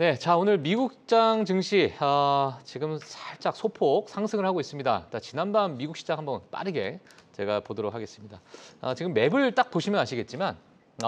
네, 자 오늘 미국장 증시 지금 살짝 소폭 상승을 하고 있습니다. 지난밤 미국 시장 한번 빠르게 제가 보도록 하겠습니다. 지금 맵을 딱 보시면 아시겠지만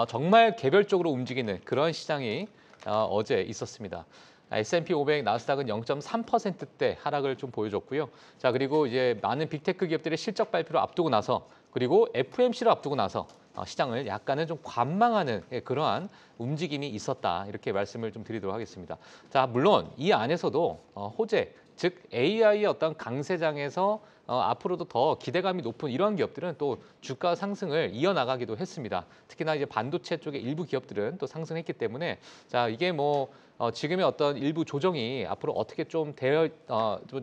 정말 개별적으로 움직이는 그런 시장이 어제 있었습니다. S&P 500, 나스닥은 0.3%대 하락을 좀 보여줬고요. 자 그리고 이제 많은 빅테크 기업들의 실적 발표를 앞두고 나서 그리고 FOMC를 앞두고 나서 시장을 약간은 좀 관망하는 그러한 움직임이 있었다. 이렇게 말씀을 좀 드리도록 하겠습니다. 자, 물론 이 안에서도 호재, 즉 AI의 어떤 강세장에서 앞으로도 더 기대감이 높은 이러한 기업들은 또 주가 상승을 이어나가기도 했습니다. 특히나 이제 반도체 쪽의 일부 기업들은 또 상승했기 때문에 자, 이게 뭐 지금의 어떤 일부 조정이 앞으로 어떻게 좀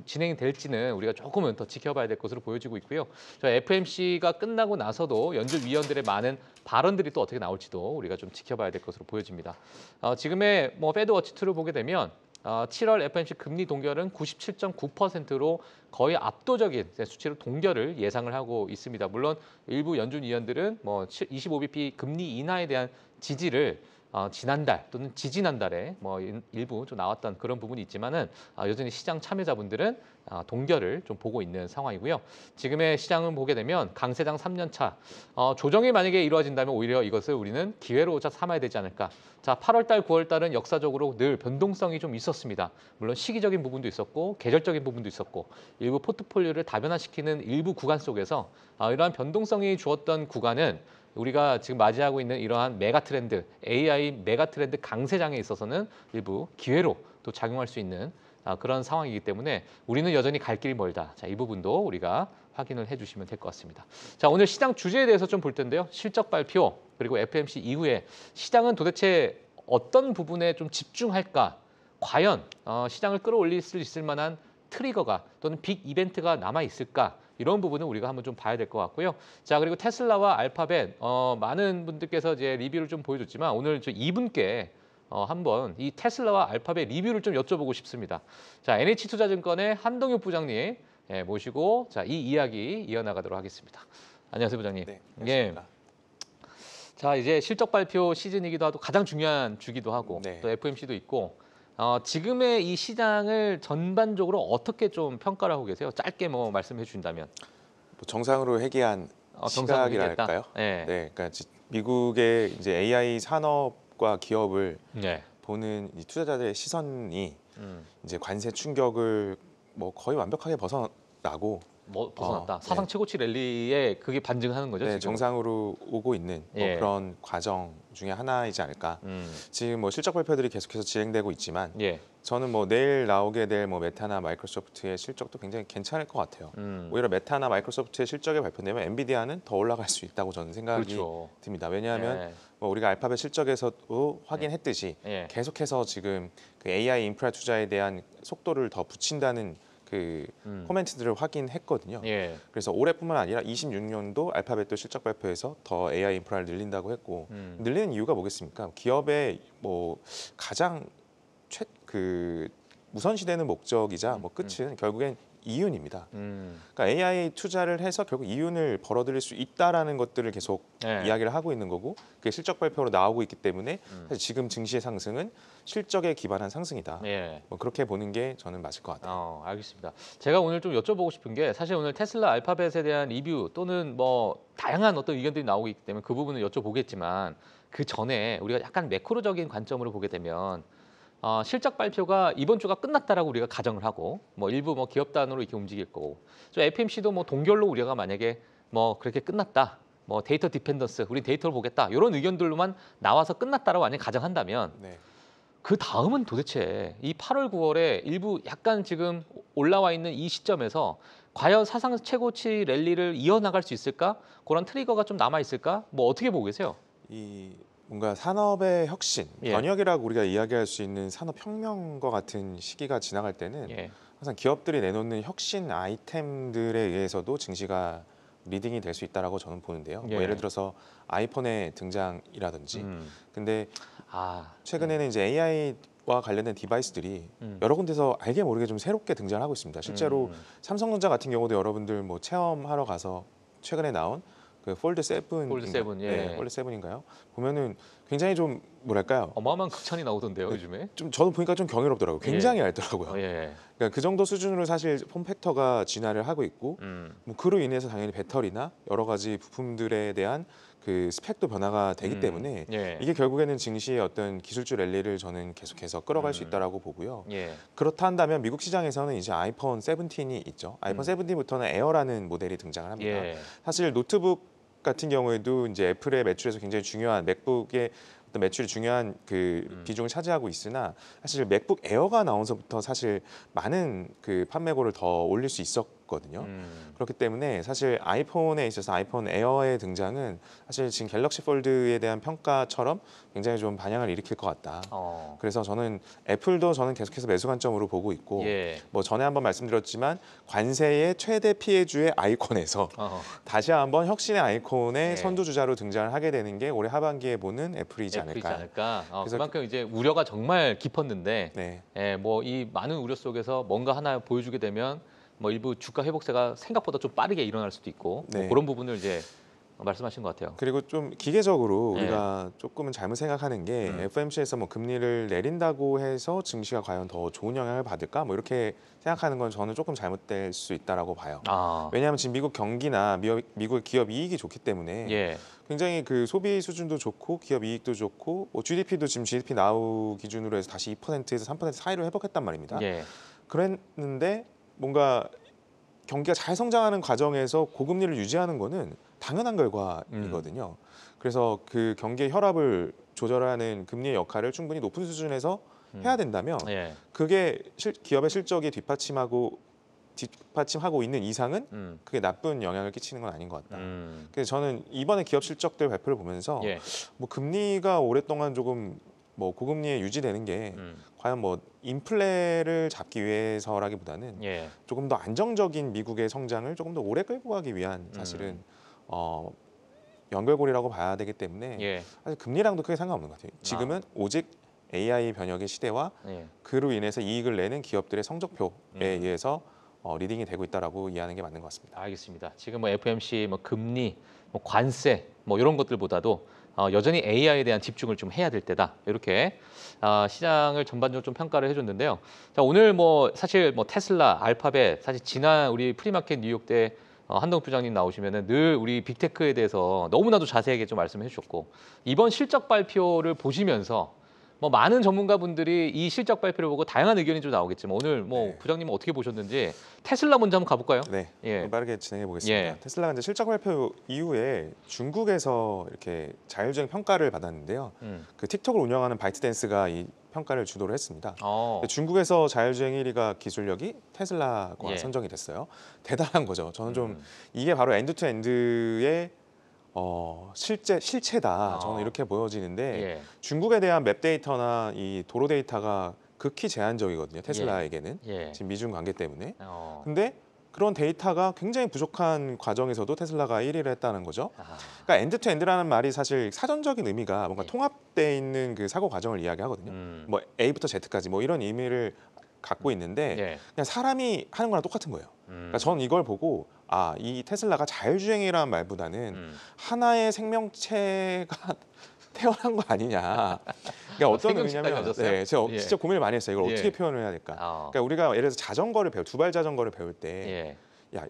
진행이 될지는 우리가 조금은 더 지켜봐야 될 것으로 보여지고 있고요. 저 FMC가 끝나고 나서도 연준 위원들의 많은 발언들이 또 어떻게 나올지도 우리가 좀 지켜봐야 될 것으로 보여집니다. 지금의 뭐 패드 워치2를 보게 되면 7월 FOMC 금리 동결은 97.9%로 거의 압도적인 수치로 동결을 예상을 하고 있습니다. 물론 일부 연준 위원들은 뭐 25bp 금리 인하에 대한 지지를 지난달 또는 지지난달에 뭐 일부 좀 나왔던 그런 부분이 있지만은 여전히 시장 참여자분들은 동결을 좀 보고 있는 상황이고요. 지금의 시장을 보게 되면 강세장 3년 차 조정이 만약에 이루어진다면 오히려 이것을 우리는 기회로 삼아야 되지 않을까. 자, 8월 달, 9월 달은 역사적으로 늘 변동성이 좀 있었습니다. 물론 시기적인 부분도 있었고 계절적인 부분도 있었고 일부 포트폴리오를 다변화시키는 일부 구간 속에서 이러한 변동성이 주었던 구간은 우리가 지금 맞이하고 있는 이러한 메가 트렌드, AI 메가 트렌드 강세장에 있어서는 일부 기회로 또 작용할 수 있는 그런 상황이기 때문에 우리는 여전히 갈 길이 멀다. 자, 이 부분도 우리가 확인을 해주시면 될 것 같습니다. 자, 오늘 시장 주제에 대해서 좀 볼 텐데요. 실적 발표 그리고 FMC 이후에 시장은 도대체 어떤 부분에 좀 집중할까? 과연 시장을 끌어올릴 수 있을 만한 트리거가 또는 빅 이벤트가 남아 있을까? 이런 부분은 우리가 한번 좀 봐야 될 것 같고요. 자 그리고 테슬라와 알파벳 많은 분들께서 이제 리뷰를 좀 보여줬지만 오늘 저 이분께 한번 이 테슬라와 알파벳 리뷰를 좀 여쭤보고 싶습니다. 자 NH투자증권의 한동욱 부장님 모시고 자 이 이야기 이어나가도록 하겠습니다. 안녕하세요 부장님. 네, 예. 안녕하십니까. 자 이제 실적 발표 시즌이기도 하고 가장 중요한 주기도 하고 네. 또 FMC도 있고 지금의 이 시장을 전반적으로 어떻게 좀 평가를 하고 계세요? 짧게 뭐 말씀해 주신다면. 뭐 정상으로 회귀한 정상으로 시각이라 회귀했다? 할까요? 네. 네, 그러니까 미국의 이제 AI 산업과 기업을 네. 보는 이 투자자들의 시선이 음. 이제 관세 충격을 뭐 거의 완벽하게 벗어나고 뭐 벗어났다. 네. 사상 최고치 랠리에 그게 반증하는 거죠, 네, 지금. 정상으로 오고 있는 뭐 예. 그런 과정 중에 하나이지 않을까. 음. 지금 뭐 실적 발표들이 계속해서 진행되고 있지만 예. 저는 뭐 내일 나오게 될 뭐 메타나 마이크로소프트의 실적도 굉장히 괜찮을 것 같아요. 오히려 메타나 마이크로소프트의 실적이 발표되면 엔비디아는 더 올라갈 수 있다고 저는 생각이 그렇죠. 듭니다. 왜냐하면 예. 뭐 우리가 알파벳 실적에서도 확인했듯이 예. 계속해서 지금 그 AI 인프라 투자에 대한 속도를 더 붙인다는 그 코멘트들을 확인했거든요. 예. 그래서 올해뿐만 아니라 26년도 알파벳도 실적 발표에서 더 AI 인프라를 늘린다고 했고 늘리는 이유가 뭐겠습니까? 기업의 뭐 가장 그 우선시되는 목적이자 뭐 끝은 결국엔 이윤입니다. 그러니까 AI 투자를 해서 결국 이윤을 벌어들일 수 있다라는 것들을 계속 예. 이야기를 하고 있는 거고 그게 실적 발표로 나오고 있기 때문에 사실 지금 증시의 상승은 실적에 기반한 상승이다. 예. 뭐 그렇게 보는 게 저는 맞을 것 같아요. 알겠습니다. 제가 오늘 좀 여쭤보고 싶은 게 사실 오늘 테슬라 알파벳에 대한 리뷰 또는 뭐 다양한 어떤 의견들이 나오고 있기 때문에 그 부분을 여쭤보겠지만 그 전에 우리가 약간 매크로적인 관점으로 보게 되면 실적 발표가 이번 주가 끝났다라고 우리가 가정을 하고 뭐 일부 뭐 기업 단으로 이렇게 움직일 거고 저 FMC도 뭐 동결로 우리가 만약에 뭐 그렇게 끝났다 뭐 데이터 디펜던스 우리 데이터를 보겠다 이런 의견들로만 나와서 끝났다라고 만약 가정한다면 네. 그 다음은 도대체 이 8월 9월에 일부 약간 지금 올라와 있는 이 시점에서 과연 사상 최고치 랠리를 이어나갈 수 있을까? 그런 트리거가 좀 남아 있을까? 뭐 어떻게 보고 계세요? 이 뭔가 산업의 혁신, 예. 변혁이라고 우리가 이야기할 수 있는 산업혁명과 같은 시기가 지나갈 때는 예. 항상 기업들이 내놓는 혁신 아이템들에 의해서도 증시가 리딩이 될 수 있다라고 저는 보는데요. 예. 뭐 예를 들어서 아이폰의 등장이라든지. 근데 최근에는 이제 AI와 관련된 디바이스들이 여러 군데서 알게 모르게 좀 새롭게 등장하고 있습니다. 실제로 삼성전자 같은 경우도 여러분들 뭐 체험하러 가서 최근에 나온 그 폴드 7, 폴드 7, 예. 네, 폴드 7인가요? 보면은 굉장히 좀 뭐랄까요? 어마어마한 극찬이 나오던데요, 요즘에. 좀 저도 보니까 좀 경이롭더라고요. 굉장히 예. 얇더라고요. 예. 그러니까 그 정도 수준으로 사실 폼팩터가 진화를 하고 있고 뭐 그로 인해서 당연히 배터리나 여러 가지 부품들에 대한 그 스펙도 변화가 되기 때문에 예. 이게 결국에는 증시의 어떤 기술주 랠리를 저는 계속해서 끌어갈 수 있다라고 보고요. 예. 그렇다 한다면 미국 시장에서는 이제 아이폰 17이 있죠. 아이폰 17부터는 에어라는 모델이 등장을 합니다. 예. 사실 노트북 같은 경우에도 이제 애플의 매출에서 굉장히 중요한 맥북의 어떤 매출이 중요한 그 비중을 차지하고 있으나 사실 맥북 에어가 나오면서부터 사실 많은 그 판매고를 더 올릴 수 있었거든요. 그렇기 때문에 사실 아이폰에 있어서 아이폰 에어의 등장은 사실 지금 갤럭시 폴드에 대한 평가처럼 굉장히 좀 반향을 일으킬 것 같다. 그래서 저는 애플도 저는 계속해서 매수 관점으로 보고 있고 예. 뭐 전에 한번 말씀드렸지만 관세의 최대 피해주의 아이콘에서 다시 한번 혁신의 아이콘의 예. 선두주자로 등장을 하게 되는 게 올해 하반기에 보는 애플이지 애플이지 않을까. 않을까. 그래서 그만큼 이제 우려가 정말 깊었는데, 네. 예, 뭐 이 많은 우려 속에서 뭔가 하나 보여주게 되면 뭐 일부 주가 회복세가 생각보다 좀 빠르게 일어날 수도 있고 뭐 네. 그런 부분을 이제 말씀하신 것 같아요. 그리고 좀 기계적으로 네. 우리가 조금은 잘못 생각하는 게 FOMC에서 뭐 금리를 내린다고 해서 증시가 과연 더 좋은 영향을 받을까? 뭐 이렇게 생각하는 건 저는 조금 잘못될 수 있다라고 봐요. 왜냐하면 지금 미국 경기나 미국 기업 이익이 좋기 때문에 예. 굉장히 그 소비 수준도 좋고 기업 이익도 좋고 뭐 GDP도 지금 GDP 나우 기준으로 해서 다시 2%에서 3% 사이로 회복했단 말입니다. 예. 그랬는데 뭔가 경기가 잘 성장하는 과정에서 고금리를 유지하는 거는 당연한 결과이거든요. 그래서 그 경기의 혈압을 조절하는 금리의 역할을 충분히 높은 수준에서 해야 된다면 예. 그게 기업의 실적이 뒷받침하고 있는 이상은 그게 나쁜 영향을 끼치는 건 아닌 것 같다. 그래서 저는 이번에 기업 실적들 발표를 보면서 예. 뭐 금리가 오랫동안 조금 뭐 고금리에 유지되는 게 과연 뭐 인플레를 잡기 위해서라기보다는 예. 조금 더 안정적인 미국의 성장을 조금 더 오래 끌고 가기 위한 사실은 연결고리라고 봐야 되기 때문에 예. 사실 금리랑도 크게 상관없는 것 같아요. 지금은 오직 AI 변혁의 시대와 예. 그로 인해서 이익을 내는 기업들의 성적표에 의해서 리딩이 되고 있다라고 이해하는 게 맞는 것 같습니다. 알겠습니다. 지금 뭐 FOMC, 뭐 금리, 뭐 관세, 뭐 이런 것들보다도 여전히 AI에 대한 집중을 좀 해야 될 때다. 이렇게 시장을 전반적으로 좀 평가를 해줬는데요. 자, 오늘 뭐 사실 뭐 테슬라, 알파벳, 사실 지난 우리 프리마켓 뉴욕 때 한동훈 부장님 나오시면은 늘 우리 빅테크에 대해서 너무나도 자세하게 좀 말씀해 주셨고 이번 실적 발표를 보시면서 뭐 많은 전문가분들이 이 실적 발표를 보고 다양한 의견이 좀 나오겠지만 오늘 뭐 네. 부장님은 어떻게 보셨는지 테슬라 먼저 한번 가볼까요? 네, 예. 빠르게 진행해 보겠습니다. 예. 테슬라가 이제 실적 발표 이후에 중국에서 이렇게 자율주행 평가를 받았는데요. 그 틱톡을 운영하는 바이트댄스가 이 평가를 주도를 했습니다. 근데 중국에서 자율주행 1위가 기술력이 테슬라가 예. 선정이 됐어요. 대단한 거죠. 저는 좀 이게 바로 엔드투엔드의 실체다. 저는 이렇게 보여지는데 예. 중국에 대한 맵 데이터나 이 도로 데이터가 극히 제한적이거든요. 테슬라에게는 예. 지금 미중 관계 때문에. 어. 근데 그런 데이터가 굉장히 부족한 과정에서도 테슬라가 1위를 했다는 거죠. 그러니까 엔드투엔드라는 말이 사실 사전적인 의미가 뭔가 예. 통합돼 있는 그 사고 과정을 이야기하거든요. 뭐 A부터 Z까지 뭐 이런 의미를 갖고 있는데 예. 그냥 사람이 하는 거랑 똑같은 거예요. 그러니까 저는 이걸 보고 이 테슬라가 자율주행이라는 말보다는 하나의 생명체가 태어난 거 아니냐. 그러니까 어떤 의미냐면 제가 예. 진짜 고민을 많이 했어요. 이걸 예. 어떻게 표현을 해야 될까. 그러니까 우리가 예를 들어서 자전거를 두발 자전거를 배울 때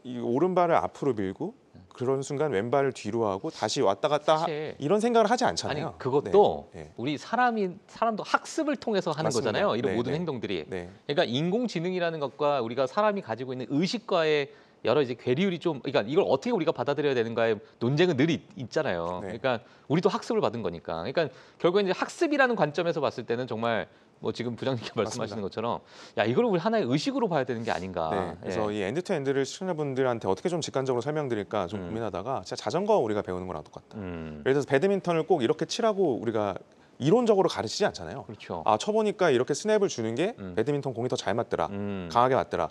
이 오른발을 앞으로 밀고 그런 순간 왼발을 뒤로 하고 다시 왔다 갔다 사실 이런 생각을 하지 않잖아요. 아니 그것도 네. 우리 사람도 학습을 통해서 하는 맞습니다. 거잖아요. 이런 네, 모든 네. 행동들이. 네. 그러니까 인공지능이라는 것과 우리가 사람이 가지고 있는 의식과의 여러 이제 괴리율이 좀 그러니까 이걸 어떻게 우리가 받아들여야 되는가의 논쟁은 늘 있잖아요. 네. 그러니까 우리도 학습을 받은 거니까. 그러니까 결국에 이제 학습이라는 관점에서 봤을 때는 정말 뭐 지금 부장님께 말씀하시는 것처럼 야 이걸 우리 하나의 의식으로 봐야 되는 게 아닌가. 네, 그래서 이 엔드투엔드를 시청자분들한테 어떻게 좀 직관적으로 설명드릴까 좀 고민하다가 진짜 자전거 우리가 배우는 거랑 똑같다. 예를 들어서 배드민턴을 꼭 이렇게 치라고 우리가 이론적으로 가르치지 않잖아요. 그렇죠. 쳐보니까 이렇게 스냅을 주는 게 배드민턴 공이 더 잘 맞더라. 강하게 맞더라.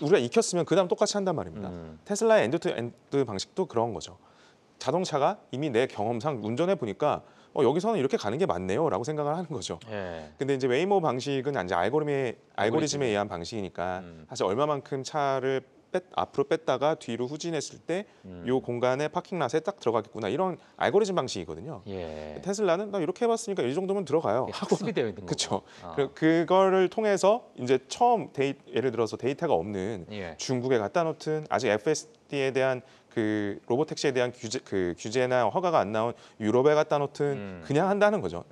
우리가 익혔으면 그 다음 똑같이 한단 말입니다. 테슬라의 엔드투엔드 방식도 그런 거죠. 자동차가 이미 내 경험상 운전해 보니까 여기서는 이렇게 가는 게 맞네요라고 생각을 하는 거죠. 예. 근데 이제 웨이모 방식은 이제 알고리즘에 의한 방식이니까 사실 얼마만큼 차를 앞으로 뺐다가 뒤로 후진했을 때 이 공간에 파킹랏에 딱 들어가겠구나 이런 알고리즘 방식이거든요. 예. 테슬라는 나 이렇게 해봤으니까 이 정도면 들어가요. 학습이 되어 있는 거고. 그렇죠. 아. 그거를 통해서 이제 처음 예를 들어서 데이터가 없는 예. 중국에 갖다 놓든 아직 FSD에 대한 그 로보택시에 대한 규제나 허가가 안 나온 유럽에 갖다 놓든 그냥 한다는 거죠.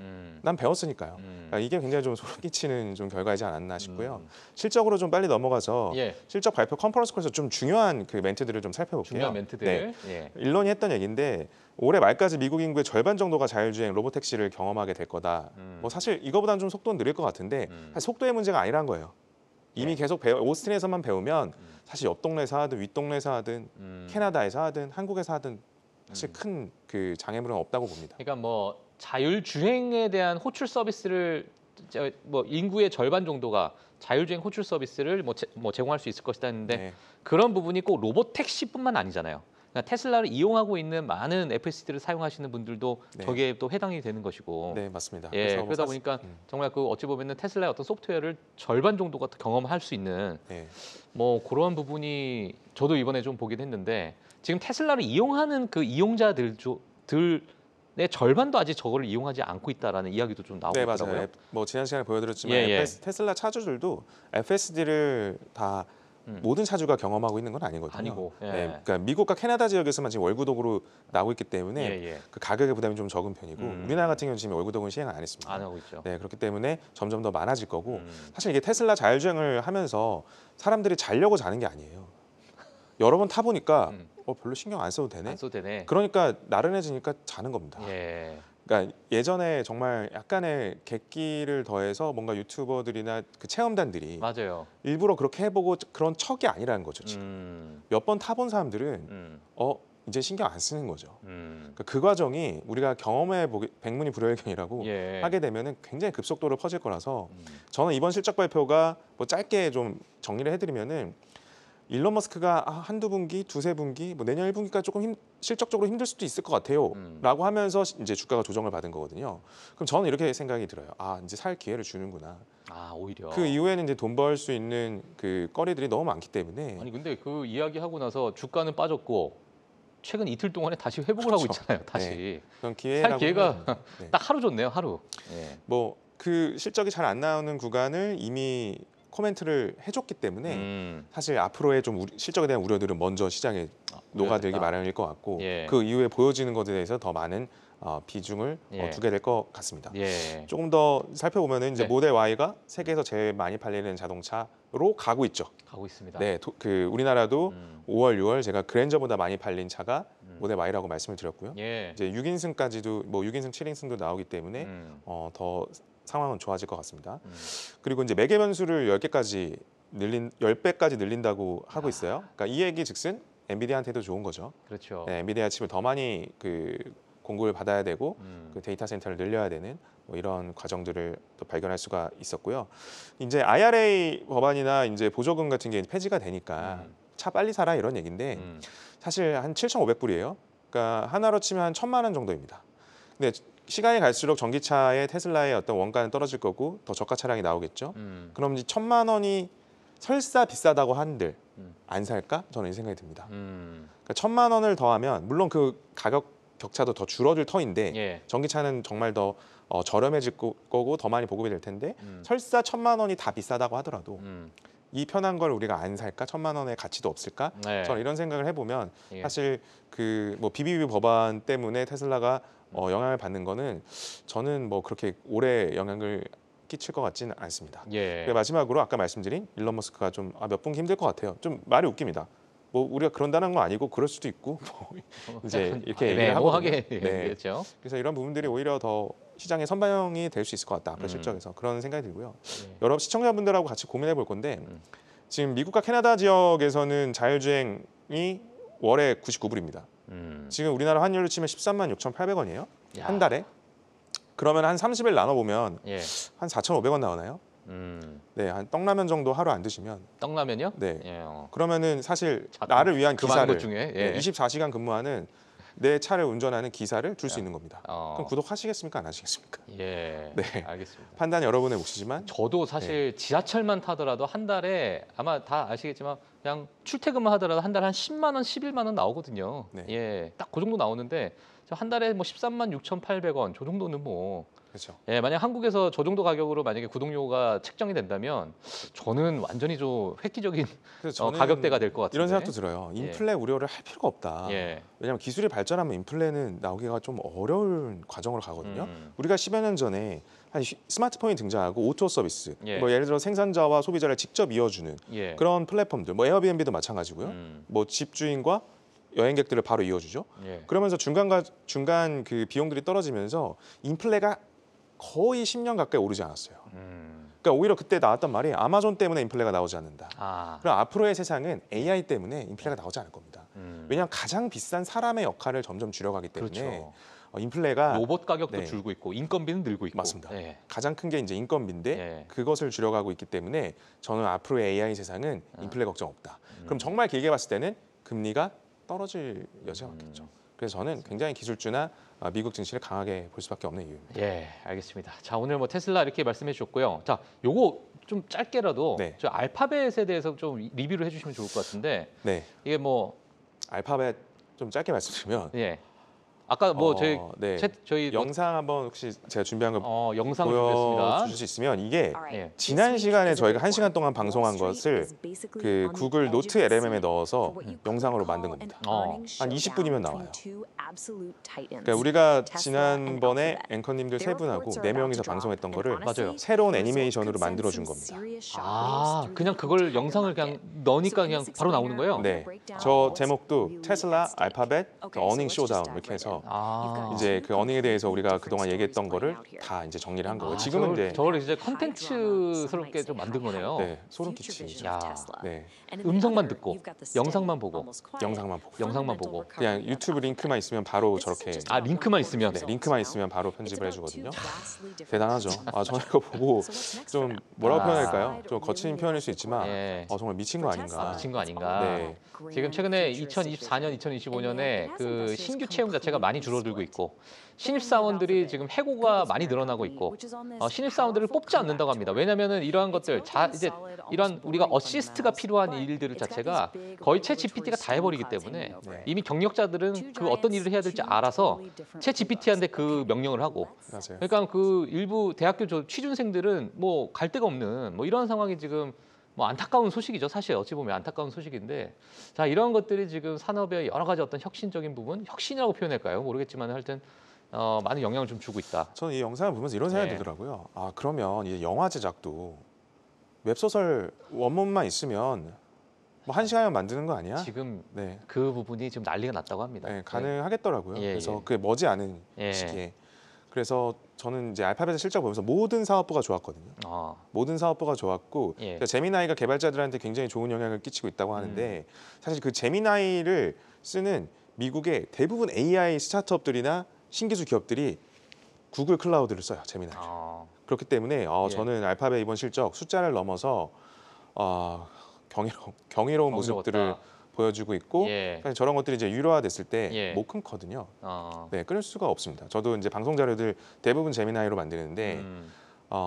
난 배웠으니까요. 그러니까 이게 굉장히 좀 소름 끼치는 좀 결과이지 않았나 싶고요. 실적으로 좀 빨리 넘어가서 예. 실적 발표 컨퍼런스 콜에서 좀 중요한 그 멘트들을 좀 살펴볼게요. 중요한 멘트들. 네. 예. 일론이 했던 얘기인데 올해 말까지 미국 인구의 절반 정도가 자율주행 로보택시를 경험하게 될 거다. 뭐 사실 이거보다는 좀 속도는 느릴 것 같은데 사실 속도의 문제가 아니란 거예요. 이미 계속 오스틴에서만 배우면 사실 옆 동네에서 하든 윗 동네에서 하든 캐나다에서 하든 한국에서 하든 사실 큰 그 장애물은 없다고 봅니다. 그러니까 뭐 자율주행에 대한 호출 서비스를 뭐 인구의 절반 정도가 자율주행 호출 서비스를 뭐 제공할 수 있을 것이다 했는데 네. 그런 부분이 꼭 로봇 택시뿐만 아니잖아요. 그러니까 테슬라를 이용하고 있는 많은 FSD를 사용하시는 분들도 네. 저기에 또 해당이 되는 것이고. 네, 맞습니다. 예, 뭐 그러다 보니까 정말 그 어찌 보면은 테슬라의 어떤 소프트웨어를 절반 정도가 경험할 수 있는 네. 뭐 그런 부분이 저도 이번에 좀 보긴 했는데 지금 테슬라를 이용하는 그 이용자들의 절반도 아직 저거를 이용하지 않고 있다라는 이야기도 좀 나오고 네, 있더라고요. 맞아요. 뭐 지난 시간에 보여드렸지만 예, 예. 테슬라 차주들도 FSD를 다 모든 차주가 경험하고 있는 건 아니거든요. 아니고, 예. 네, 그러니까 미국과 캐나다 지역에서만 지금 월구독으로 나오고 있기 때문에 예, 예. 그 가격의 부담이 좀 적은 편이고 우리나라 같은 경우는 지금 월구독은 시행을 안 했습니다. 안 하고 있죠. 네, 그렇기 때문에 점점 더 많아질 거고 사실 이게 테슬라 자율주행을 하면서 사람들이 자려고 자는 게 아니에요. 여러 번 타보니까 별로 신경 안 써도 되네. 안 써도 되네. 그러니까 나른해지니까 자는 겁니다. 예. 그러니까 예전에 정말 약간의 객기를 더해서 뭔가 유튜버들이나 그 체험단들이 맞아요. 일부러 그렇게 해보고 그런 척이 아니라는 거죠. 지금 몇 번 타본 사람들은 이제 신경 안 쓰는 거죠. 그러니까 그 과정이 우리가 경험해 보기 백문이 불여일견이라고 예. 하게 되면은 굉장히 급속도로 퍼질 거라서 저는 이번 실적 발표가 뭐 짧게 좀 정리를 해드리면은 일론 머스크가 한두 분기, 두세 분기, 뭐 내년 1분기까지 조금 실적적으로 힘들 수도 있을 것 같아요. 라고 하면서 이제 주가가 조정을 받은 거거든요. 그럼 저는 이렇게 생각이 들어요. 이제 살 기회를 주는구나. 오히려. 그 이후에는 이제 돈 벌 수 있는 그 거리들이 너무 많기 때문에. 아니 근데 그 이야기 하고 나서 주가는 빠졌고 최근 이틀 동안에 다시 회복을 하고 있잖아요. 다시. 네. 그런 살 기회가 네. 딱 하루 줬네요. 하루. 예. 뭐 그 실적이 잘 안 나오는 구간을 이미 코멘트를 해줬기 때문에 사실 앞으로의 좀 실적에 대한 우려들은 먼저 시장에 녹아들기 마련일 것 같고 예. 그 이후에 보여지는 것에 대해서 더 많은 비중을 예. 두게 될 것 같습니다. 예. 조금 더 살펴보면은 이제 네. 모델 Y가 세계에서 제일 많이 팔리는 자동차로 가고 있죠. 가고 있습니다. 네, 그 우리나라도 5월, 6월 제가 그랜저보다 많이 팔린 차가 모델 Y라고 말씀을 드렸고요. 예. 이제 6인승까지도 뭐 6인승, 7인승도 나오기 때문에 더 상황은 좋아질 것 같습니다. 그리고 이제 매개 변수를 10배까지 늘린다고 하고 있어요. 그러니까 이 얘기 즉슨 엔비디아한테도 좋은 거죠. 그렇죠. 네, 엔비디아 칩을 더 많이 그 공급을 받아야 되고 그 데이터 센터를 늘려야 되는 뭐 이런 과정들을 또 발견할 수가 있었고요. 이제 IRA 법안이나 이제 보조금 같은 게 폐지가 되니까 차 빨리 사라 이런 얘기인데 사실 한 7,500불이에요. 그러니까 하나로 치면 한 1,000만 원 정도입니다. 근데 시간이 갈수록 전기차의 테슬라의 어떤 원가는 떨어질 거고 더 저가 차량이 나오겠죠. 그럼 이제 1,000만 원이 설사 비싸다고 한들 안 살까? 저는 이 생각이 듭니다. 그러니까 1,000만 원을 더하면 물론 그 가격 격차도 더 줄어들 터인데 예. 전기차는 정말 더 저렴해질 거고 더 많이 보급이 될 텐데 설사 1,000만 원이 다 비싸다고 하더라도 이 편한 걸 우리가 안 살까? 1,000만 원의 가치도 없을까? 네. 저는 이런 생각을 해보면 예. 사실 그 뭐 BBB 법안 때문에 테슬라가 영향을 받는 거는 저는 뭐 그렇게 오래 영향을 끼칠 것 같지는 않습니다. 예. 그리고 마지막으로 아까 말씀드린 일론 머스크가 좀 몇 분기 힘들 것 같아요. 좀 말이 웃깁니다. 뭐 우리가 그런다는 건 아니고 그럴 수도 있고 뭐 이제 이렇게 얘기를 하거든요. 애매하게 네. 얘기했죠. 그래서 이런 부분들이 오히려 더 시장에 선반영이 될 수 있을 것 같다. 앞으로 실적에서 그런 생각이 들고요. 여러 시청자분들하고 같이 고민해 볼 건데 지금 미국과 캐나다 지역에서는 자율주행이 월에 99불입니다. 지금 우리나라 환율로 치면 13만 6,800원이에요. 한 달에. 그러면 한 30일 나눠보면 예. 한 4,500원 나오나요? 네, 한 떡라면 정도 하루 안 드시면 떡라면요? 네. 예. 그러면은 사실 나를 위한 그 많은 기사를 것 중에 예. 24시간 근무하는 내 차를 운전하는 기사를 줄 수 있는 겁니다. 그럼 어, 구독하시겠습니까? 안 하시겠습니까? 예, 네. 알겠습니다. 판단 여러분의 몫이지만 저도 사실 지하철만 타더라도 한 달에 아마 다 아시겠지만 그냥 출퇴근만 하더라도 한 달에 한 10만 원, 11만 원 나오거든요. 네. 예, 딱 그 정도 나오는데 저 한 달에 뭐 13만 6,800원 저 정도는 뭐 그렇죠. 예, 만약 한국에서 저 정도 가격으로 만약에 구독료가 책정이 된다면 저는 완전히 좀 획기적인 그래서 저는 가격대가 될 것 같은데. 이런 생각도 들어요. 예. 인플레 우려를 할 필요가 없다. 예. 왜냐하면 기술이 발전하면 인플레는 나오기가 좀 어려운 과정으로 가거든요. 음. 우리가 10여 년 전에 한 스마트폰이 등장하고 오토 서비스, 예. 뭐 예를 들어 생산자와 소비자를 직접 이어주는 예. 그런 플랫폼들, 뭐 에어비앤비도 마찬가지고요. 뭐 집주인과 여행객들을 바로 이어주죠. 예. 그러면서 중간 그 비용들이 떨어지면서 인플레가 거의 10년 가까이 오르지 않았어요. 그러니까 오히려 그때 나왔던 말이 아마존 때문에 인플레가 나오지 않는다. 아. 그럼 앞으로의 세상은 AI 때문에 인플레가 나오지 않을 겁니다. 음. 왜냐하면 가장 비싼 사람의 역할을 점점 줄여가기 때문에 그렇죠. 인플레가 로봇 가격도 네. 줄고 있고 인건비는 늘고 있고. 맞습니다. 예. 가장 큰 게 이제 인건비인데 예. 그것을 줄여가고 있기 때문에 저는 앞으로의 AI 세상은 인플레 걱정 없다. 그럼 정말 길게 봤을 때는 금리가 떨어질 여지가 많겠죠. 그래서 저는 굉장히 기술주나 미국 증시를 강하게 볼 수밖에 없는 이유입니다. 예, 알겠습니다. 자, 오늘 뭐 테슬라 이렇게 말씀해 주셨고요. 자, 요거 좀 짧게라도 네. 저 알파벳에 대해서 좀 리뷰를 해주시면 좋을 것 같은데 네, 이게 뭐 알파벳 좀 짧게 말씀드리면 예, 아까 뭐 저희 네. 저희 뭐, 영상 한번 혹시 제가 준비한 거 영상을 준비했습니다. 보여주실 수 있으면 이게 예. 지난 시간에 저희가 1시간 동안 방송한 것을 그 구글 노트 LMM에 넣어서 영상으로 만든 겁니다. 한 20분이면 나와요. 그러니까 우리가 지난번에 앵커님들 세 분하고 네 명이서 방송했던 거를 맞아요. 새로운 애니메이션으로 만들어준 겁니다. 아, 그냥 그걸 영상을 그냥 넣으니까 그냥 바로 나오는 거예요? 네, 저 제목도 테슬라, 알파벳, 어닝 쇼다운 이렇게 해서 아, 이제 그 어닝에 대해서 우리가 그동안 얘기했던 거를 다 이제 정리를 한 거예요. 아, 지금은 이제 저를 이제 컨텐츠스럽게 좀 만든 거네요. 네, 소름 끼치죠. 야. 네, 음성만 듣고 영상만 보고 영상만 보고 보고 그냥 유튜브 링크만 있으면 바로 저렇게 아, 링크만 있으면 네, 링크만 있으면 바로 편집을 해주거든요. 대단하죠. 저는 이거 보고 좀 뭐라고 아. 표현할까요? 좀 거친 표현일 수 있지만 예. 정말 미친 거 아닌가. 미친 거 아닌가? 네. 지금 최근에 2024년, 2025년에 그 신규 채용 자체가 많이 줄어들고 있고 신입사원들이 지금 해고가 많이 늘어나고 있고 신입사원들을 뽑지 않는다고 합니다. 왜냐하면 이러한 것들 이제 이러한 우리가 어시스트가 필요한 일들 자체가 거의 채 GPT가 다 해버리기 때문에 네. 이미 경력자들은 그 어떤 일을 해야 될지 알아서 채 GPT한테 그 명령을 하고 맞아요. 그러니까 그 일부 대학교 취준생들은 뭐 갈 데가 없는 뭐 이런 상황이 지금 뭐 안타까운 소식이죠. 사실 어찌 보면 안타까운 소식인데 자 이런 것들이 지금 산업의 여러 가지 어떤 혁신적인 부분, 혁신이라고 표현할까요? 모르겠지만 하여튼 많은 영향을 좀 주고 있다. 저는 이 영상을 보면서 이런 생각이 네. 들더라고요. 아 그러면 이제 영화 제작도 웹소설 원문만 있으면 뭐 1시간이면 만드는 거 아니야? 지금 네, 그 부분이 지금 난리가 났다고 합니다. 네 가능하겠더라고요. 예, 그래서 예. 그게 머지않은 예. 시기에. 그래서 저는 이제 알파벳의 실적 보면서 모든 사업부가 좋았거든요. 모든 사업부가 좋았고 예. 그러니까 제미나이가 개발자들한테 굉장히 좋은 영향을 끼치고 있다고 하는데 사실 그 제미나이를 쓰는 미국의 대부분 AI 스타트업들이나 신기술 기업들이 구글 클라우드를 써요. 제미나이. 그렇기 때문에 예. 저는 알파벳 이번 실적 숫자를 넘어서 경이로운 모습들을 보여주고 있고 예. 사실 저런 것들이 이제 유료화됐을 때 예. 못 끊거든요. 어. 네, 끊을 수가 없습니다. 저도 이제 방송 자료들 대부분 제미나이로 만드는데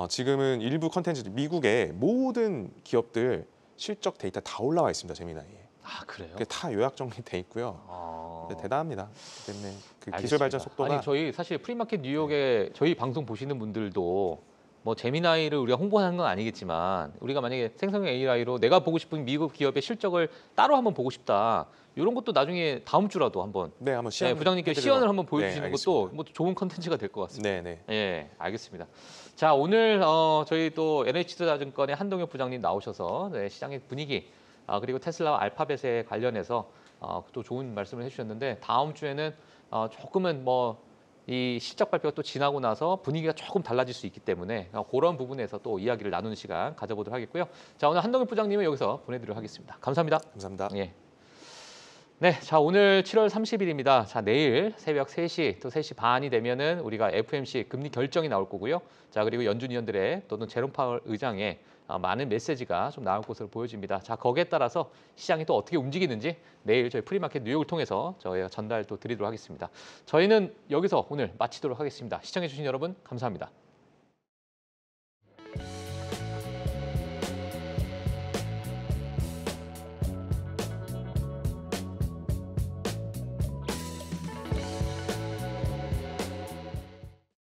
지금은 일부 컨텐츠들 미국의 모든 기업들 실적 데이터 다 올라와 있습니다. 제미나이에. 아 그래요? 그게 다 요약 정리돼 있고요. 네, 대단합니다. 그렇기 때문에 그 기술 발전 속도가 아니 저희 사실 프리마켓 뉴욕에 저희 방송 보시는 분들도 뭐 제미나이를 우리가 홍보하는 건 아니겠지만 우리가 만약에 생성형 AI로 내가 보고 싶은 미국 기업의 실적을 따로 한번 보고 싶다. 이런 것도 나중에 다음 주라도 한번 네, 한번 시연 부장님께 시연을 한번 보여주시는 것도 뭐 좋은 컨텐츠가 될 것 같습니다. 네, 네. 예, 알겠습니다. 자 오늘 저희 또 NH투자증권의 한동혁 부장님 나오셔서 시장의 분위기 그리고 테슬라와 알파벳에 관련해서 또 좋은 말씀을 해주셨는데 다음 주에는 조금은 뭐 이 실적 발표가 또 지나고 나서 분위기가 조금 달라질 수 있기 때문에 그런 부분에서 또 이야기를 나누는 시간 가져보도록 하겠고요. 자 오늘 한동혁 부장님은 여기서 보내드리도록 하겠습니다. 감사합니다. 감사합니다. 예. 네, 자 오늘 7월 30일입니다. 자 내일 새벽 3시 또 3시 반이 되면은 우리가 FOMC 금리 결정이 나올 거고요. 자 그리고 연준 위원들의 또는 제롬 파월 의장의 많은 메시지가 좀 나올 것으로 보여집니다. 자 거기에 따라서 시장이 또 어떻게 움직이는지 내일 저희 프리마켓 뉴욕을 통해서 저희가 전달 또 드리도록 하겠습니다. 저희는 여기서 오늘 마치도록 하겠습니다. 시청해주신 여러분 감사합니다.